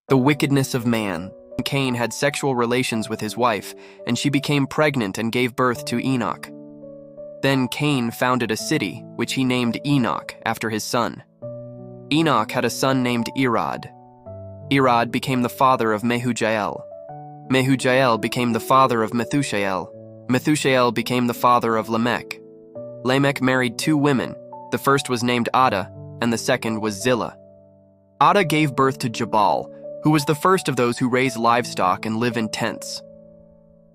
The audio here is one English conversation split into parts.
The wickedness of man. Cain had sexual relations with his wife, and she became pregnant and gave birth to Enoch. Then Cain founded a city, which he named Enoch after his son. Enoch had a son named Irad. Irad became the father of Mehujael. Mehujael became the father of Methushael. Methushael became the father of Lamech. Lamech married two women. The first was named Ada, and the second was Zillah. Ada gave birth to Jabal, who was the first of those who raise livestock and live in tents.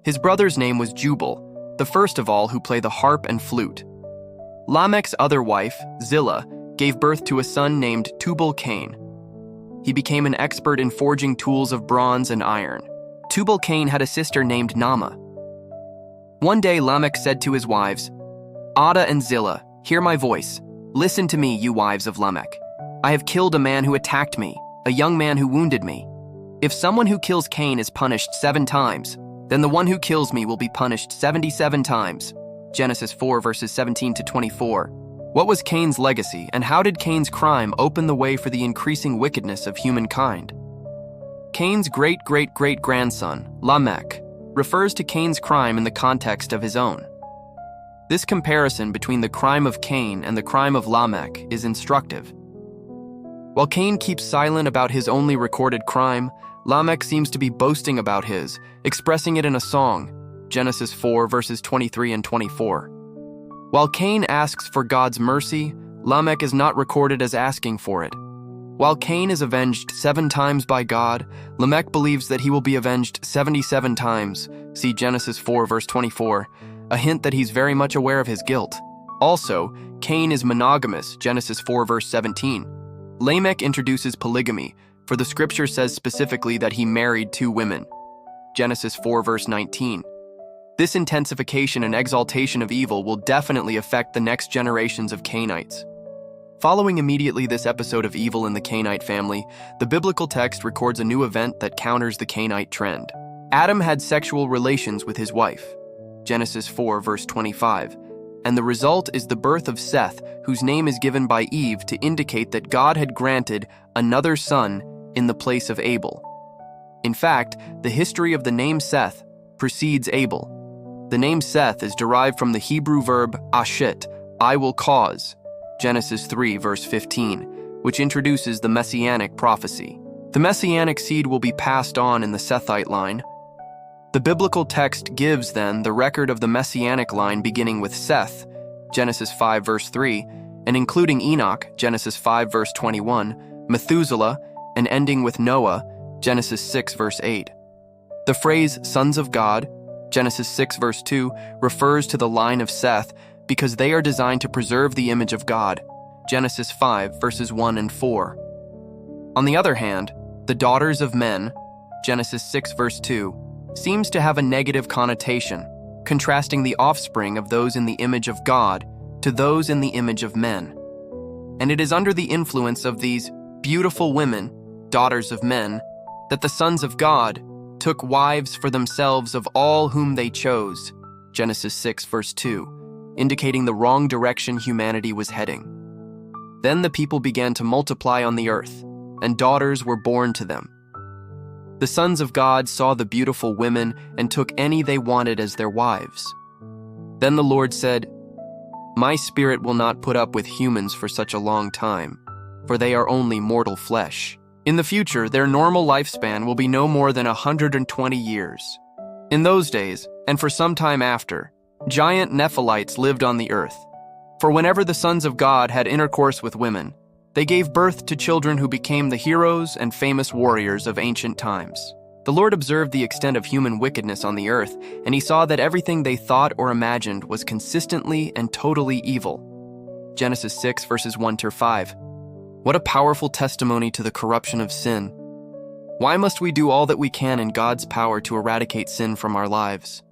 His brother's name was Jubal, the first of all who play the harp and flute. Lamech's other wife, Zillah, gave birth to a son named Tubal-Cain. He became an expert in forging tools of bronze and iron. Tubal-Cain had a sister named Naamah. One day Lamech said to his wives, "Ada and Zillah, hear my voice. Listen to me, you wives of Lamech. I have killed a man who attacked me, a young man who wounded me. If someone who kills Cain is punished 7 times, then the one who kills me will be punished 77 times. Genesis 4 verses 17 to 24. What was Cain's legacy, and how did Cain's crime open the way for the increasing wickedness of humankind? Cain's great-great-great-grandson, Lamech, refers to Cain's crime in the context of his own. This comparison between the crime of Cain and the crime of Lamech is instructive. While Cain keeps silent about his only recorded crime, Lamech seems to be boasting about his, expressing it in a song, Genesis 4 verses 23 and 24. While Cain asks for God's mercy, Lamech is not recorded as asking for it. While Cain is avenged 7 times by God, Lamech believes that he will be avenged 77 times, see Genesis 4 verse 24, a hint that he's very much aware of his guilt. Also, Cain is monogamous, Genesis 4 verse 17. Lamech introduces polygamy, for the scripture says specifically that he married 2 women. Genesis 4 verse 19. This intensification and exaltation of evil will definitely affect the next generations of Cainites. Following immediately this episode of evil in the Cainite family, the biblical text records a new event that counters the Cainite trend. Adam had sexual relations with his wife. Genesis 4 verse 25. And the result is the birth of Seth, whose name is given by Eve to indicate that God had granted another son in the place of Abel. In fact, the history of the name Seth precedes Abel. The name Seth is derived from the Hebrew verb ashit, I will cause, Genesis 3 verse 15, which introduces the messianic prophecy. The messianic seed will be passed on in the Sethite line. The biblical text gives, then, the record of the messianic line beginning with Seth, Genesis 5 verse 3, and including Enoch, Genesis 5 verse 21, Methuselah, and ending with Noah, Genesis 6 verse 8. The phrase sons of God, Genesis 6 verse 2, refers to the line of Seth because they are designed to preserve the image of God, Genesis 5 verses 1 and 4. On the other hand, the daughters of men, Genesis 6 verse 2, seems to have a negative connotation, contrasting the offspring of those in the image of God to those in the image of men. And it is under the influence of these beautiful women, daughters of men, that the sons of God took wives for themselves of all whom they chose, Genesis 6 verse 2, indicating the wrong direction humanity was heading. Then the people began to multiply on the earth, and daughters were born to them. The sons of God saw the beautiful women and took any they wanted as their wives. Then the Lord said, "My spirit will not put up with humans for such a long time, for they are only mortal flesh. In the future, their normal lifespan will be no more than 120 years. In those days, and for some time after, giant Nephilites lived on the earth. For whenever the sons of God had intercourse with women, they gave birth to children who became the heroes and famous warriors of ancient times. The Lord observed the extent of human wickedness on the earth, and he saw that everything they thought or imagined was consistently and totally evil." Genesis 6 verses 1 to 5. What a powerful testimony to the corruption of sin. Why must we do all that we can in God's power to eradicate sin from our lives?